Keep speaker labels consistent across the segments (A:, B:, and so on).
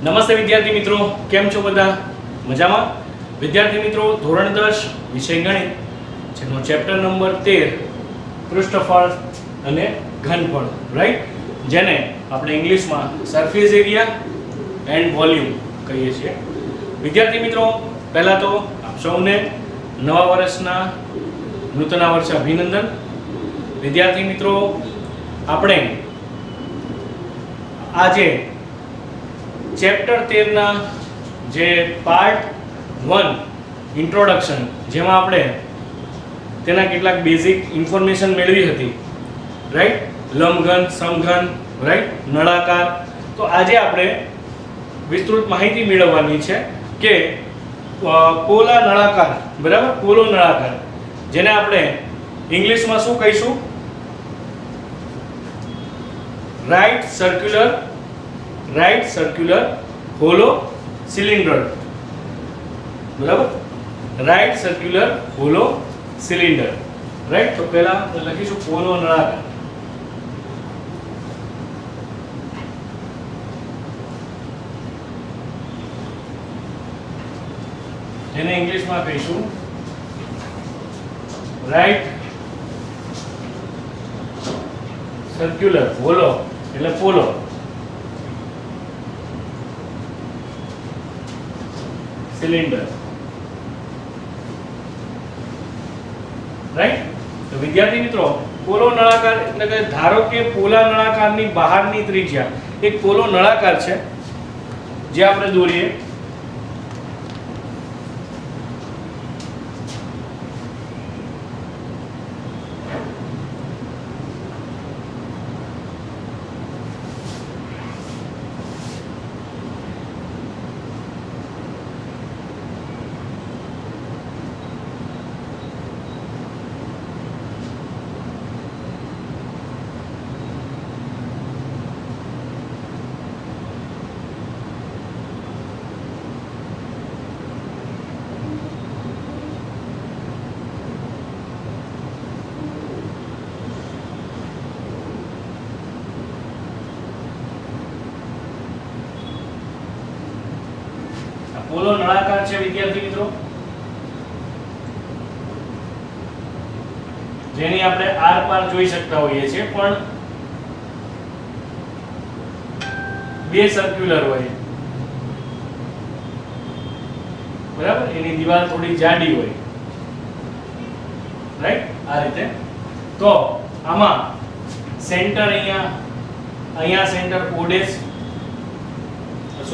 A: નમસ્તે વિદ્યાર્થી મિત્રો, કેમ છો બધા? મજામાં? વિદ્યાર્થી મિત્રો, ધોરણ 10 વિષય ગણિત જેનો ચેપ્ટર નંબર 13 પૃષ્ઠફળ અને ઘનફળ, રાઈટ, જેને આપણે ઇંગ્લિશમાં સરફેસ એરિયા એન્ડ વોલ્યુમ કહીએ છીએ. વિદ્યાર્થી મિત્રો, પહેલા તો આપ સૌને નવા વર્ષના નૂતન વર્ષ અભિનંદન. વિદ્યાર્થી મિત્રો, આપણે આજે ચેપ્ટર 13 ના જે પાર્ટ 1 ઇન્ટ્રોડક્શન, જેમાં આપણે તેના કેટલાક બેઝિક ઇન્ફોર્મેશન મેળવી હતી, રાઈટ, લંબઘન, સમઘન, રાઈટ, નળાકાર. તો આજે આપણે વિસ્તૃત માહિતી મેળવવાની છે કે પોલા નળાકાર, બરાબર, પોલો નળાકાર, જેને આપણે ઇંગ્લિશમાં શું કહીશું? રાઈટ સર્ક્યુલર હોલો સિલિન્ડર, બરાબર, right circular hollow cylinder, right. તો પહેલા લખીશું પોલો નળાકાર. જેને ઇંગ્લિશમાં કહીશું રાઈટ સર્ક્યુલર હોલો એટલે પોલો સિલિન્ડર, રાઈટ. તો વિદ્યાર્થી મિત્રો, પોલો નળાકાર એટલે કે ધારો કે પોલા નળાકારની બહારની ત્રિજ્યા એક પોલો નળાકાર છે જે આપણે દોરીએ. પોલો નળાકાર છે વિદ્યાર્થી મિત્રો, જેની આપણે આર પાર જોઈ શકતા હોઈએ છીએ, પણ બે સર્ક્યુલર હોય, બરાબર, એની દીવાલ થોડી જાડી હોય, રાઈટ, આ રીતે. તો આમાં સેન્ટર અહીંયા સેન્ટર ઓડેસ,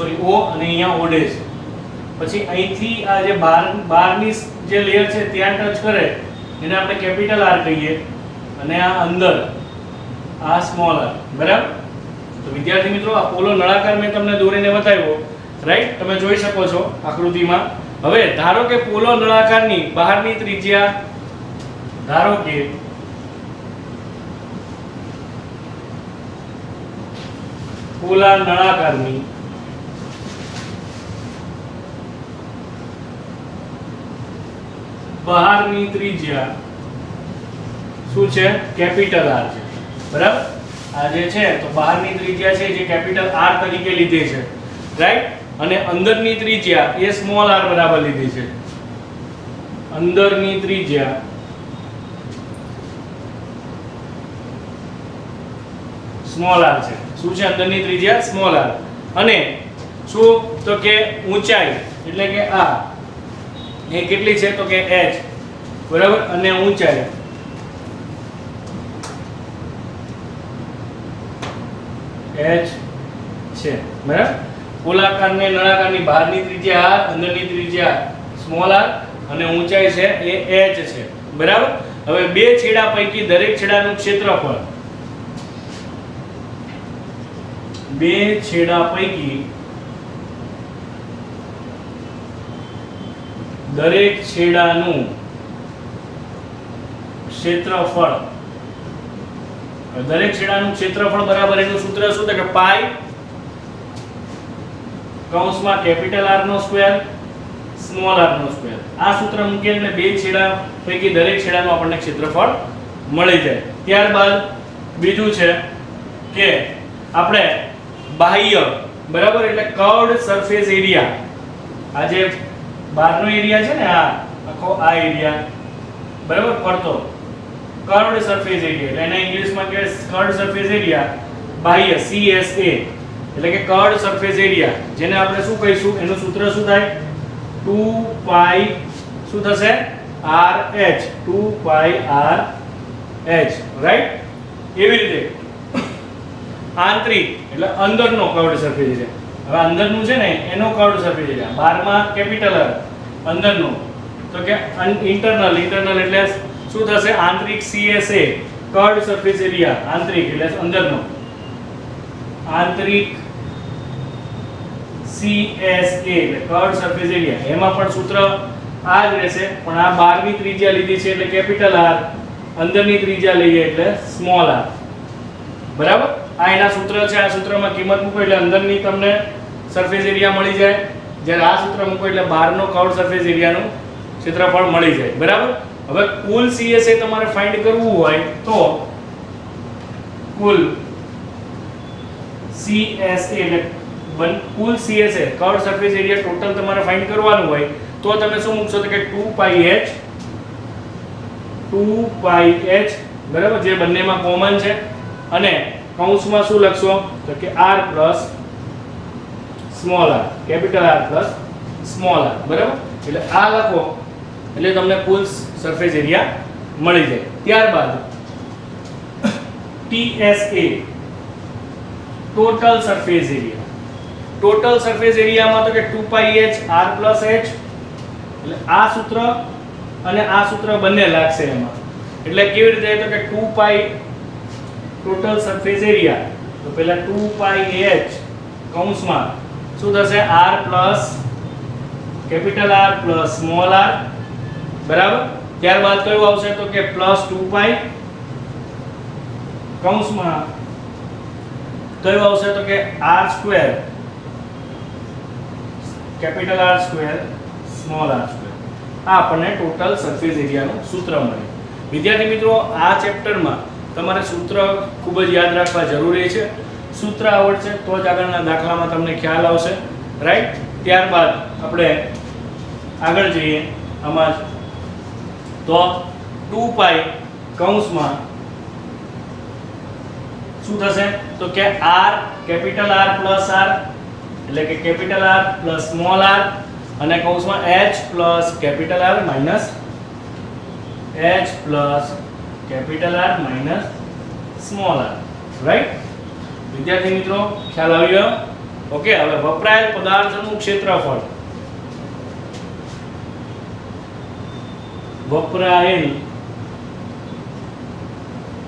A: સોરી ઓ, અને અહીંયા ઓડેસ. પછી અહીંથી આ જે બહારની જે લેયર છે ત્યાં ટચ કરે એને આપણે કેપિટલ આર કહીએ, અને આ અંદર આ સ્મોલ આર, બરાબર. તો વિદ્યાર્થી મિત્રો, આ પોલો નળાકાર મેં તમને દોરીને બતાવ્યો, રાઈટ, તમે જોઈ શકો છો આકૃતિમાં. હવે ધારો કે પોલો નળાકારની બહારની ત્રિજ્યા, ધારો કે પોલા નળાકારની બહારની ત્રિજ્યા શું છે? કેપિટલ આર છે, બરાબર. આ જે છે તો બહારની ત્રિજ્યા છે જે કેપિટલ આર તરીકે લીધી છે, રાઈટ, અને અંદરની ત્રિજ્યા એ સ્મોલ આર બરાબર લીધી છે. અંદરની ત્રિજ્યા સ્મોલ આર છે. શું છે અંદરની ત્રિજ્યા? Small R. અને શું તો કે ઊંચાઈ એટલે કે આ એ કેટલી છે તો કે h, બરાબર, અને ઊંચાઈ h છે, બરાબર. ગોળાકાર ને નળાકારની બહારની ત્રિજ્યા r, અંદરની ત્રિજ્યા સ્મોલ r, અને ઊંચાઈ છે એ h છે, બરાબર. હવે બે છેડા પૈકી દરેક છેડાનું ક્ષેત્રફળ, બે છેડા પૈકી દરેક છેડાનું ક્ષેત્રફળ, દરેક છેડાનું ક્ષેત્રફળ બરાબર એનું સૂત્ર શું છે કે પાઈ કૌંસમાં કેપિટલ R નો સ્ક્વેર સ્મોલ r નો સ્ક્વેર. આ સૂત્ર મૂકીએ એટલે બે છેડા પૈકી દરેક છેડાનું આપણને ક્ષેત્રફળ મળી જાય. ત્યારબાદ બીજું છે કે આપણે બાહ્ય બરાબર, એટલે કર્વડ સરફેસ એરિયા, આ જે બહારનો એરિયા છે ને, આ આખો આ એરિયા, બરાબર, ફરતો કર્વડ સરફેસ એરિયા, એટલે એને ઇંગ્લિશમાં કહે કર્વડ સરફેસ એરિયા, બાહ્ય CSA, એટલે કે કર્વડ સરફેસ એરિયા, જેને આપણે શું કહીશું, એનું સૂત્ર શું થાય, 2 પાઈ શું થશે, RH, 2 પાઈ RH, રાઈટ. એવી રીતે આંતરિક એટલે અંદરનો કર્વડ સરફેસ એરિયા. હવે અંદરનું છે ને એનો કર્વડ સરફેસ એરિયા, બહારમાં કેપિટલ R, અંદરનો તો કે ઇન્ટરનલ, ઇન્ટરનલ એટલે શું થશે, આંતરિક CSA, કર્વડ સરફેસ એરિયા, આંતરિક એટલે અંદરનો, આંતરિક CSA એટલે કર્વડ સરફેસ એરિયા. એમાં પણ સૂત્ર આ જ રહેશે, પણ આ બહારની ત્રિજ્યા લીધી છે એટલે કેપિટલ R, અંદરની ત્રિજ્યા લઈએ એટલે સ્મોલ r, બરાબર. આ એના સૂત્ર છે, આ સૂત્રમાં કિંમત મૂકો એટલે અંદરની તમને સરફેસ એરિયા મળી જાય, જ્યારે આ સૂત્ર મૂકો એટલે બહારનો કર્વડ સરફેસ એરિયાનું ક્ષેત્રફળ મળી જાય, બરાબર. હવે કુલ CSA તમારે ફાઇન્ડ કરવું હોય તો કુલ CSA એટલે કુલ CSA curved surface area total તમારે ફાઇન્ડ કરવાનું હોય તો તમે શું મૂકશો, તો કે 2 પાઈ h, બરાબર, જે બંનેમાં કોમન છે, અને કૌંસમાં શું લખશો, તો કે r plus small r, capital R plus small r, બરાબર. એટલે આ લખો એટલે તમને કુલ સરફેસ એરિયા મળી જાય. ત્યારબાદ TSA, total surface area. Total surface એરિયામાં તો કે 2 પાઈ h r પ્લસ h, એટલે આ સૂત્ર અને આ સૂત્ર બંને લાગશે એમાં. એટલે કેવી રીતે, તો કે 2 પાઈ ટોટલ સરફેસ એરિયા, તો પહેલા 2 પાઈ h કૌંસમાં શું થશે, r plus capital R plus small r, બરાબર. ત્યારબાદ કયું આવશે, તો કે પ્લસ 2 પાઈ કૌંસમાં કયું આવશે, તો કે r square, capital R square small r square. આ આપણને ટોટલ સરફેસ એરિયાનું સૂત્ર મળે. વિદ્યાર્થી મિત્રો, આ ચેપ્ટરમાં તમારે સૂત્ર ખૂબ જ યાદ રાખવા જરૂરી છે. સૂત્ર આવડશે તો જ આગળના દાખલામાં તમને ખ્યાલ આવશે, રાઈટ. ત્યારબાદ આપણે આગળ જઈએ આમાં, તો 2 પાઈ કૌંસમાં શું થશે, તો કે r, capital R plus r, એટલે કે capital R plus small r, અને કૌંસમાં h plus capital R minus h plus capital R minus small r, right. વિદ્યાર્થી મિત્રો, ખ્યાલ આવ્યો? ઓકે. હવે વપરાયેલ પદાર્થનું ક્ષેત્રફળ, વપરાયેલ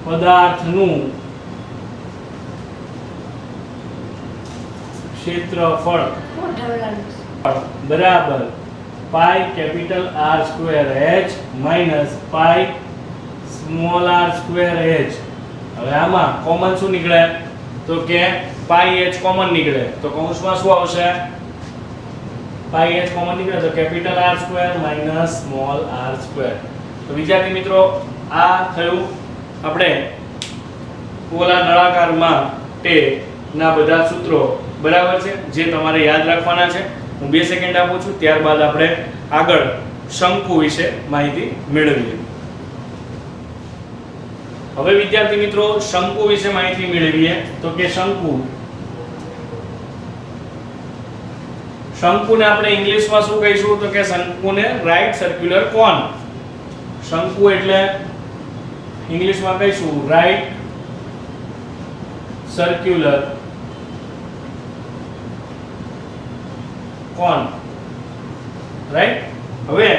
A: પદાર્થનું ક્ષેત્રફળ બરાબર pi capital R square h minus pi small r square h. હવે આમાં કોમન શું નીકળે, તો કે પાઈ h કોમન નીકળે, તો કૌંસમાં શું આવશે, પાઈ h કોમન નીકળે તો capital R square minus small r square. તો વિદ્યાર્થી મિત્રો, આ થયું આપણે પોલા નળાકાર માટે ના બધા સૂત્રો, બરાબર છે, જે તમારે યાદ રાખવાના છે. હું 2 સેકન્ડ આપું છું, ત્યારબાદ આપણે આગળ શંકુ વિશે માહિતી મેળવીએ. હવે વિદ્યાર્થી મિત્રો, શંકુ વિશે માહિતી મેળવીએ. તો કે શંકુને આપણે ઇંગ્લિશમાં શું કહીશું, તો કે શંકુને રાઈટ સર્ક્યુલર કોન. શંકુ એટલે ઇંગ્લિશમાં કહીશું રાઈટ સર્ક્યુલર કોન, રાઈટ. હવે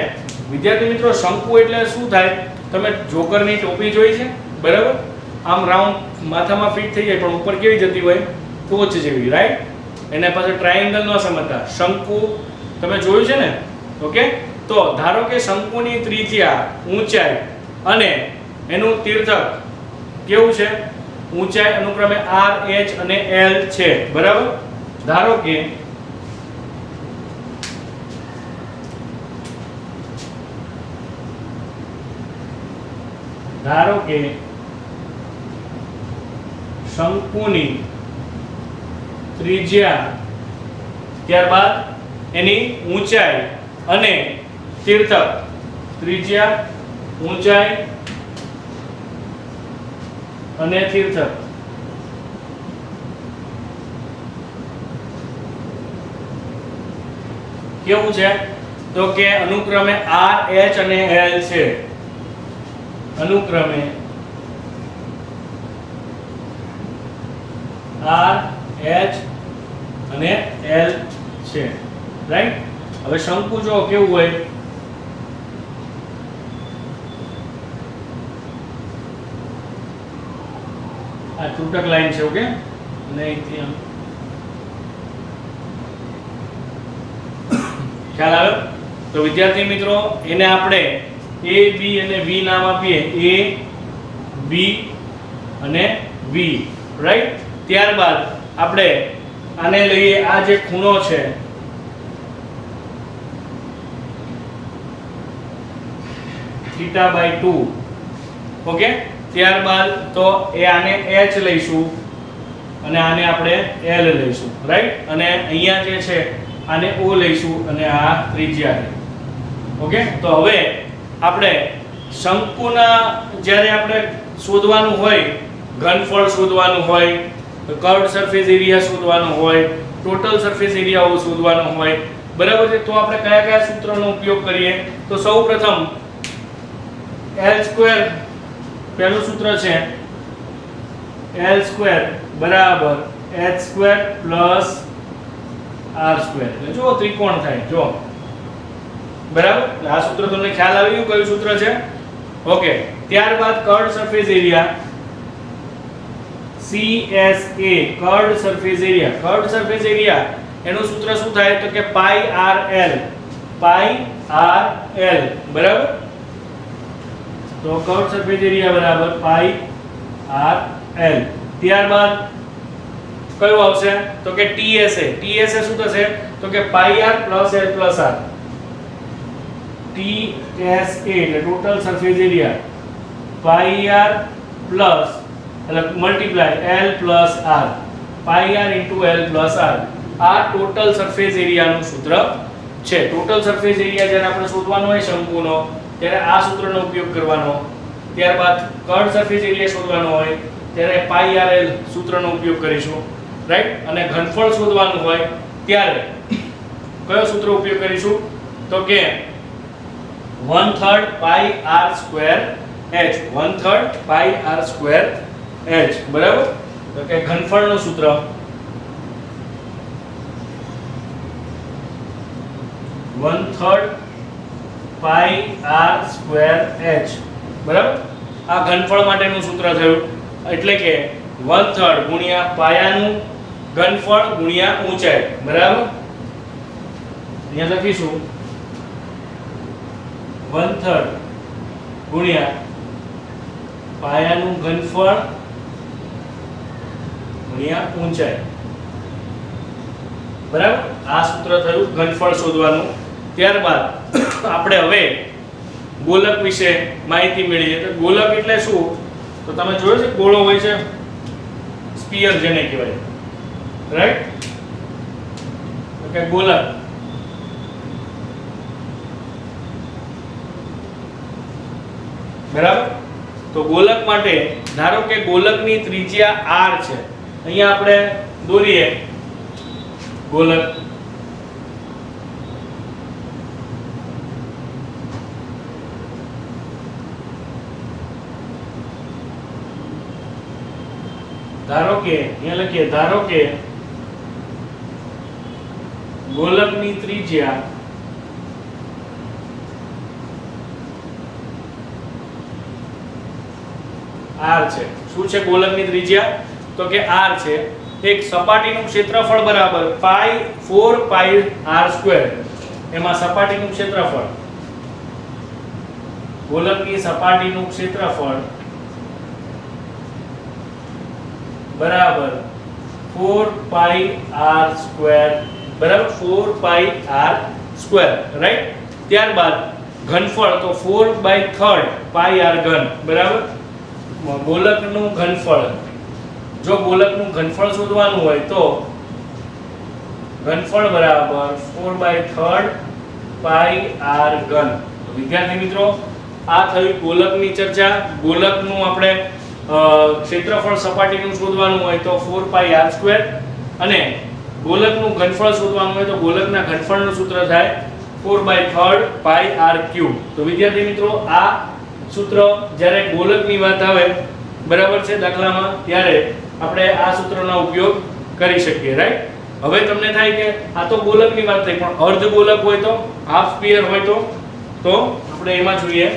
A: વિદ્યાર્થી મિત્રો, શંકુ એટલે શું થાય, તમે જોકરની ટોપી જોઈ છે, બરાબર, આમ રાઉન્ડ માથામાં ફિટ થઈ જાય, પણ ઉપર કેવી જતી હોય, ટોચ જેવી, રાઈટ. એને પાછળ ટ્રાયેંગલ ન સમજતા, શંકુ તમે જોયું છે ને, ઓકે. તો ધારો કે શંકુની ત્રિજ્યા, ઊંચાઈ અને એનું તીર્થક કેવું છે, ઊંચાઈ અનુક્રમે r, h અને l છે, બરાબર. ધારો કે શંકુની ત્રિજ્યા ત્યારબાદ એની ઊંચાઈ અને તીર્થક, ત્રિજ્યા, ઊંચાઈ અને તીર્થક. કેવું છે તો કે અનુક્રમે R, H અને L છે. અનુક્રમે R, H અને L છે. રાઈટ. હવે શંકુ જો કેવું હોય, આ ત્રુટક લાઈન છે. ઓકે, અને અહીંથી આમ ખ્યાલ આવ્યો. તો વિદ્યાર્થી મિત્રો, એને આપણે A, B અને V નામ આપીએ. A, B અને V. રાઈટ. ત્યારબાદ આપણે આને લઈએ, આ જે ખૂણો છે θ/2. ઓકે. ત્યારબાદ તો એ આને H લઈશું અને આને આપણે L લઈશું. રાઈટ. અને અહીંયા જે છે આને O લઈશું અને આ ત્રિજ્યા છે. ઓકે. તો હવે આપણે શંકુના જ્યારે આપણે શોધવાનું હોય, ઘનફળ શોધવાનું હોય, કર્વડ સરફેસ એરિયા શોધવાનો હોય, ટોટલ સરફેસ એરિયા શોધવાનો હોય, બરાબર છે, તો આપણે કયા કયા સૂત્રનો ઉપયોગ કરીએ? તો સૌપ્રથમ L2, પહેલું સૂત્ર છે L2 બરાબર H2 પ્લસ R2. એટલે જો ત્રિકોણ થાય. જો બરાબર. આ સૂત્ર તમને ખ્યાલ આવી ગયું કયું સૂત્ર છે? ઓકે. ત્યારબાદ curved surface area CSA, curved surface area. Curved surface area એનું સૂત્ર શું થાય તો કે પાઈ RL, બરાબર. તો કર્વડ સરફેસ એરિયા બરાબર પાઈ RL. ત્યારબાદ કયું આવશે તો કે TSA. TSA શું થશે તો કે પાઈ R plus L plus R. TSA એટલે ટોટલ સરફેસ એરિયા પાઈ R પ્લસ એટલે મલ્ટીપ્લાય L પ્લસ R, પાઈ R into L plus R. આ ટોટલ સરફેસ એરિયાનું સૂત્ર છે. ટોટલ સરફેસ એરિયા જ્યારે આપણે શોધવાનો હોય શંકુનો, ત્યારે આ સૂત્રનો ઉપયોગ કરવાનો. ત્યારબાદ કર્વડ સરફેસ એરિયા શોધવાનો હોય ત્યારે પાઈ RL સૂત્રનો ઉપયોગ કરીશું. રાઈટ. અને ઘનફળ શોધવાનું હોય ત્યારે કયો સૂત્ર ઉપયોગ કરીશું તો કે 1/3 પાઈ R સ્ક્વેર H, 1/3 પાઈ R સ્ક્વેર H. બરાબર. તો કે ઘનફળનું સૂત્ર 1/3 પાઈ R સ્ક્વેર H. બરાબર. આ ઘનફળ માટેનું સૂત્ર થયું. એટલે કે 1/3 ગુણ્યા પાયાનું ઘનફળ ગુણ્યા ઊંચાઈ. બરાબર. અહીંયા લખીશું 1/3 ગુણ્યા પાયાનું ઘનફળ ગુણ્યા ઊંચાઈ. બરાબર. આ સૂત્ર થયું ઘનફળ શોધવાનું. ત્યારબાદ આપણે હવે ગોલક વિશે માહિતી મેળવીએ. તો ગોલક એટલે શું તો તમે જોયું છે ગોળો હોય છે, સ્ફિયર જેને કહેવાય. રાઈટ. ઓકે. ગોલક બરાબર. તો ગોલક માટે ધારો કે ગોલકની ત્રિજ્યા R છે. અહીંયા આપણે દોરીએ ગોલક. ધારો કે અહીંયા લખીએ, ધારો કે ગોલકની ત્રિજ્યા R છે. શું છે ગોલકની ત્રિજ્યા તો કે R છે. એક સપાટીનું ક્ષેત્રફળ બરાબર 4 પાઈ R સ્ક્વેર. એમાં સપાટીનું ક્ષેત્રફળ, ગોલકની સપાટીનું ક્ષેત્રફળ બરાબર 4 પાઈ R સ્ક્વેર. બરાબર. 4 પાઈ R સ્ક્વેર. રાઈટ. ત્યારબાદ ઘનફળ તો 4/3 પાઈ R ઘન. બરાબર. ગોલકનું ઘનફળ, જો ગોલકનું ઘનફળ શોધવાનું હોય તો ઘનફળ બરાબર 4/3 પાઈ r ઘન. તો વિદ્યાર્થી મિત્રો આ થઈ ગોલકની ચર્ચા. ગોલકનું આપણે ક્ષેત્રફળ સપાટીનું શોધવાનું હોય તો 4 પાઈ r² અને ગોલકનું ઘનફળ શોધવાનું હોય તો ગોલકના ઘનફળનું સૂત્ર થાય 4/3 પાઈ r³. તો વિદ્યાર્થી મિત્રો આ સૂત્ર જ્યારે ગોલકની વાત આવે બરાબર છે દાખલામાં ત્યારે આપણે આ સૂત્રનો ઉપયોગ કરી શકીએ, રાઈટ. હવે તમને થાય કે આ તો ગોલકની વાત થઈ, પણ અર્ધ ગોલક હોય તો, હાફ સ્ફિયર હોય તો આપણે એમાં જોઈએ.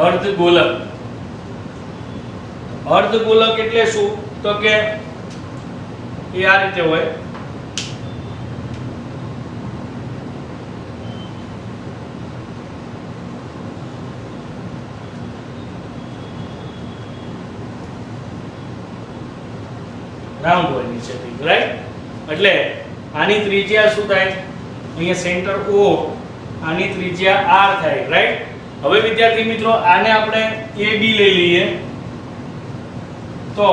A: અર્ધ ગોલક. અર્ધ ગોલક એટલે શું? તો કે એ આ રીતે હોય. રાઉન્ડ હોય નીચેથી, રાઈટ. એટલે આની ત્રિજ્યા શું થાય? અહીંયા સેન્ટર O, આની ત્રિજ્યા R થાય, રાઈટ. હવે વિદ્યાર્થી મિત્રો આને આપણે AB લઈ લઈએ તો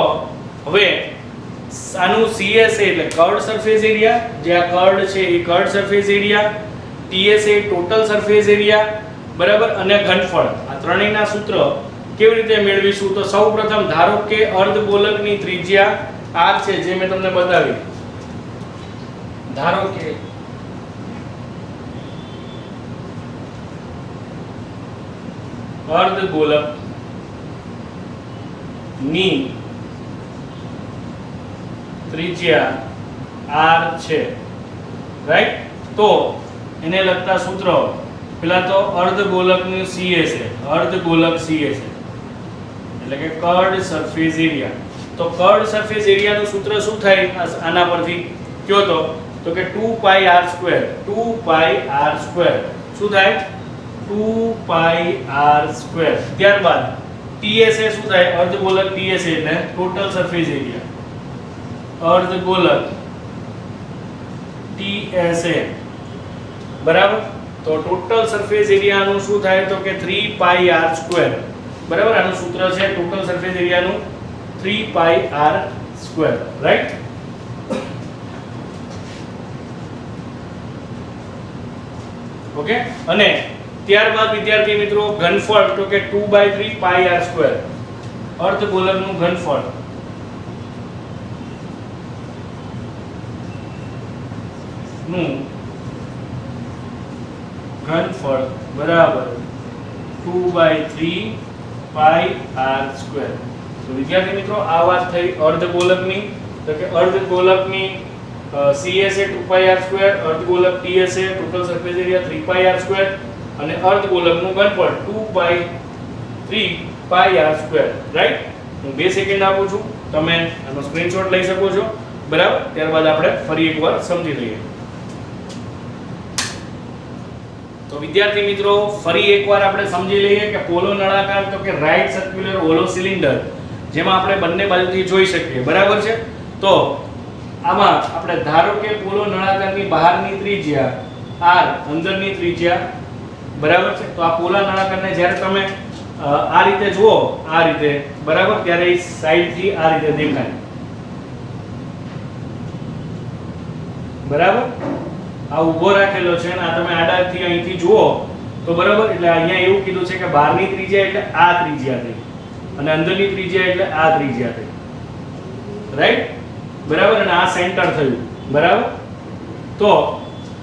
A: હવે આનું CSA એટલે કર્વડ સરફેસ એરિયા, જે આ કર્વડ છે એ curved surface area, TSA total surface area, બરાબર, અને ઘનફળ, આ ત્રણેયના સૂત્ર કેવી રીતે મેળવીશું? તો સૌપ્રથમ ધારો કે અર્ધ ગોલકની ત્રિજ્યા R છે, જે મેં તમને બતાવી. ધારો કે અર્ધ ગોલક ની ત્રિજ્યા r છે, રાઈટ. તો એને લગતા સૂત્ર પેલા તો અર્ધ ગોલકનું CSA, અર્ધ ગોલક CSA એટલે કે કર્વડ સરફેસ એરિયા. તો કર્વડ સરફેસ એરિયાનું સૂત્ર શું થાય આના પરથી કયો તો કે 2 પાઈ r², 2 પાઈ r². શું થાય? 2 પાઈ r². ત્યારબાદ TSA શું થાય? અર્ધ ગોલક TSA એટલે ટોટલ સરફેસ એરિયા, અર્ધ ગોલક TSA, બરાબર. તો ટોટલ સરફેસ એરિયાનું શું થાય? તો કે 3 પાઈ r², બરાબર. આનું સૂત્ર છે ટોટલ સરફેસ એરિયાનું 3 પાઈ r², રાઈટ. ઓકે. અને ત્યારબાદ વિદ્યાર્થી મિત્રો ઘનફળ તો કે 2/3 પાઈ r², અર્ધ ગોલકનું ઘનફળ બરાબર 2/3 પાઈ r². તો વિદ્યાર્થી મિત્રો આ વાત થઈ અર્ધ ગોલકની. તો કે અર્ધ ગોલકની CSA 2 પાઈ r², અર્ધ ગોલક TSA ટોટલ સરફેસ એરિયા 3 પાઈ r² અને અર્ધ ગોલકનું ઘનફળ 2/3 પાઈ r², રાઈટ. હું 2 સેકન્ડ આપું છું, તમે આનો સ્ક્રીનશોટ લઈ શકો છો, બરાબર. ત્યારબાદ આપણે ફરી એકવાર સમજી લઈએ. તો વિદ્યાર્થી મિત્રો ફરી એકવાર આપણે સમજી લઈએ કે પોલો નળાકાર તો કે રાઈટ સર્ક્યુલર હોલો સિલિન્ડર, જેમાં આપણે બંને બાજુથી જોઈ શકીએ, બરાબર છે. તો આમાં આપણે ધારો કે પોલો નળાકારની બહારની ત્રિજ્યા r, અંદરની ત્રિજ્યા, બરાબર છે. તો આ પોલા નળાકારને જ્યારે તમે આ રીતે જુઓ, આ રીતે, બરાબર, ત્યારે એ સાઈડથી આ રીતે દેખાય, બરાબર. આ ઊભો રાખેલો છે અને આ તમે આડાથી અહીંથી જુઓ તો બરાબર, એટલે અહીંયા એવું કીધું છે કે બહારની ત્રિજ્યા એટલે આ ત્રિજ્યા થઈ અને અંદરની ત્રિજ્યા એટલે આ ત્રિજ્યા થઈ, રાઈટ, બરાબર. અને આ સેન્ટર થયું, બરાબર. તો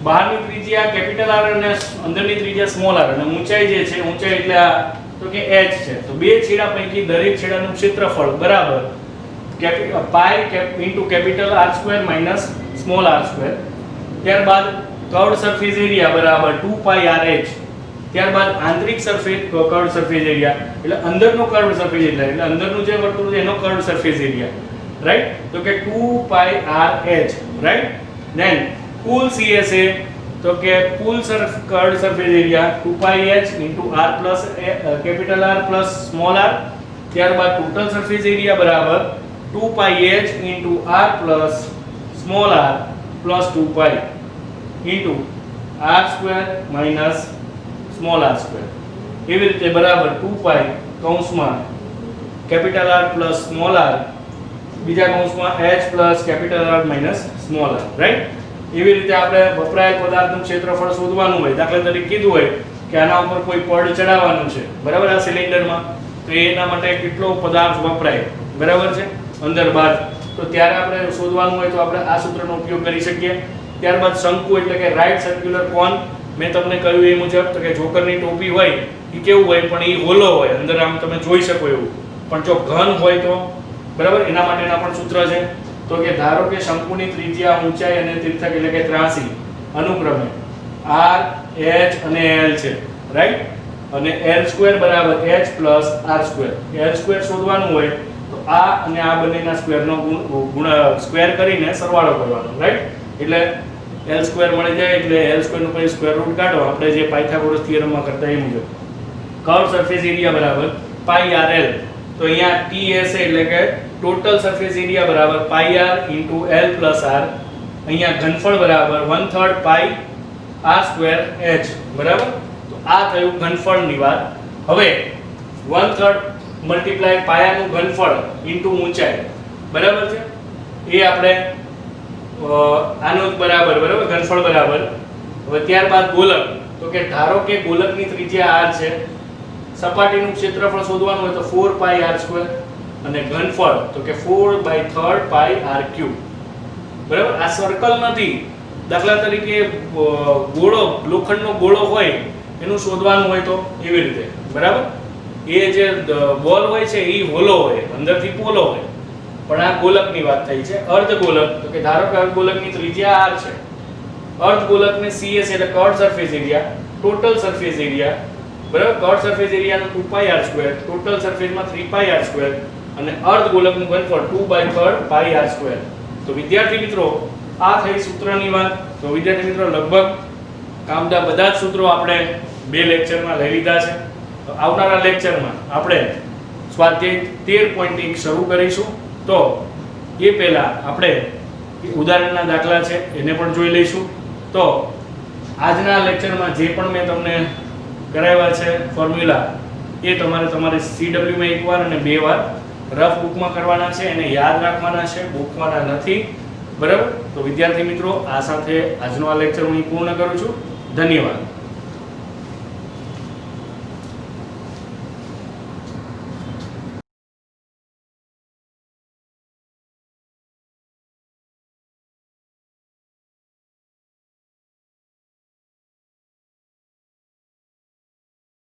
A: બહારની ત્રિજ્યા કેપિટલ R અને અંદરની ત્રિજ્યા સ્મોલ r, અને ઊંચાઈ જે છે, ઊંચાઈ એટલે આ તો કે h છે. તો બે છેડા પૈકી દરેક છેડાનું ક્ષેત્રફળ બરાબર પાઈ into capital R² minus small r². ત્યારબાદ કર્વડ સરફેસ એરિયા બરાબર 2 પાઈ RH. ત્યારબાદ આંતરિક સરફેસ કર્વડ સરફેસ એરિયા એટલે અંદરનો કર્વડ સરફેસ એરિયા એટલે અંદરનું જે વર્તુળ છે એનો કર્વડ સરફેસ એરિયા, રાઈટ. તો કે 2 પાઈ RH, રાઈટ. ધેન કુલ CSA તો કે કુલ કર્વડ સરફેસ એરિયા 2 પાઈ h into r plus capital R plus small r. ત્યારબાદ ટોટલ સરફેસ એરિયા બરાબર 2 પાઈ h into r plus small r plus 2 પાઈ into r² minus small r². એવી રીતે બરાબર 2 પાઈ કૌંસમાં capital R plus small r, બીજા કૌંસમાં h plus capital R minus small r, right? એવી રીતે આપણે વપરાયેલ પદાર્થનું ક્ષેત્રફળ શોધવાનું હોય. દાખલા તરીકે કીધું હોય કે આના ઉપર કોઈ પડ ચડાવવાનું છે, બરાબર, આ સિલિન્ડરમાં, તો એના માટે કેટલો પદાર્થ વપરાય, બરાબર છે, અંદર બહાર, તો ત્યારે આપણે શોધવાનું હોય તો આપણે આ સૂત્રનો ઉપયોગ કરી શકીએ. ત્યારબાદ શંકુ એટલે કે રાઈટ સર્ક્યુલર કોન, મેં તમને કહ્યું એ મુજબ તો કે જોકરની ટોપી હોય એ કેવું હોય, પણ એ હોલો હોય, અંદર આમ તમે જોઈ શકો એવું. પણ જો ઘન હોય તો, બરાબર, એના માટેના પણ સૂત્ર છે. તો કે ધારો કે શંકુની ત્રિજ્યા, ઊંચાઈ અને તીર્થક એટલે કે ત્રાસી અનુક્રમે r, h અને l છે, રાઈટ? અને l² બરાબર h પ્લસ r². l² શોધવાનું હોય તો આ અને આ બંનેના સ્ક્વેરનો સ્ક્વેર કરીને સરવાળો કરવાનો, રાઈટ? એટલે l² મળી જાય એટલે l² નું પછી સ્ક્વેર રૂટ કાઢો, આપણે જે પાયથાગોરસ થિયરમમાં કરતા એ મુજબ. કર્વ સરફેસ એરિયા બરાબર પાઈ rl. તો અહીંયા TS એટલે કે ટોટલ સરફેસ એરિયા બરાબર પાઈ r into l plus r. અહીંયા ઘનફળ બરાબર 1/3 પાઈ r² h, બરાબર? તો આ થયું ઘનફળની વાત. હવે 1/3 મલ્ટીપ્લાય પાયાનું ઘનફળ ઇન્ટુ ઊંચાઈ, બરાબર છે, એ આપણે આનો બરાબર, બરાબર, ઘનફળ બરાબર. હવે ત્યારબાદ ગોલક, તો કે ધારો કે ગોલકની ત્રિજ્યા r છે, સપાટીનું ક્ષેત્રફળ શોધવાનું હોય તો 4 પાઈ r² અને ઘનફળ તો કે 4/3 પાઈ r3, બરાબર? આ સર્કલ નથી. દાખલા તરીકે ગોળો, લોખંડનો ગોળો હોય એનું શોધવાનું હોય તો એવી રીતે, બરાબર? એ જે બોલ હોય છે એ હોલો હોય, અંદરથી પોલો હોય, પણ આ ગોલકની વાત થઈ છે. અર્ધગોલક, તો કે ધારો કે અર્ધગોલકની ત્રિજ્યા r છે, અર્ધગોલકને CS એટલે curve surface area, total surface area, બરાબર? કર્વ સરફેસ એરિયાનો 2 પાઈ r², ટોટલ સરફેસમાં 3 પાઈ r² અને અર્ધગોલકનું ઘનફળ 2/3 પાઈ r². તો વિદ્યાર્થી મિત્રો આ થઈ સૂત્રની વાત. તો વિદ્યાર્થી મિત્રો લગભગ કામના બધા જ સૂત્રો આપણે 2 લેક્ચરમાં લઈ લીધા છે. તો આવનારા લેક્ચરમાં આપણે સ્વાધ્યાય 13.1 શરૂ કરીશું. તો એ પહેલા આપણે ઉદાહરણના દાખલા છે એને પણ જોઈ લઈશું. તો આજના લેક્ચરમાં જે પણ મેં તમને કરાવ્યા છે ફોર્મ્યુલા, એ તમારે CW માં એકવાર અને 2 વાર રફ બુકમાં કરવાના છે, એને યાદ રાખવાના છે, બુકવાના નથી, બરાબર? તો વિદ્યાર્થી મિત્રો આ સાથે આજનો આ લેક્ચર હું પૂર્ણ કરું છું. ધન્યવાદ.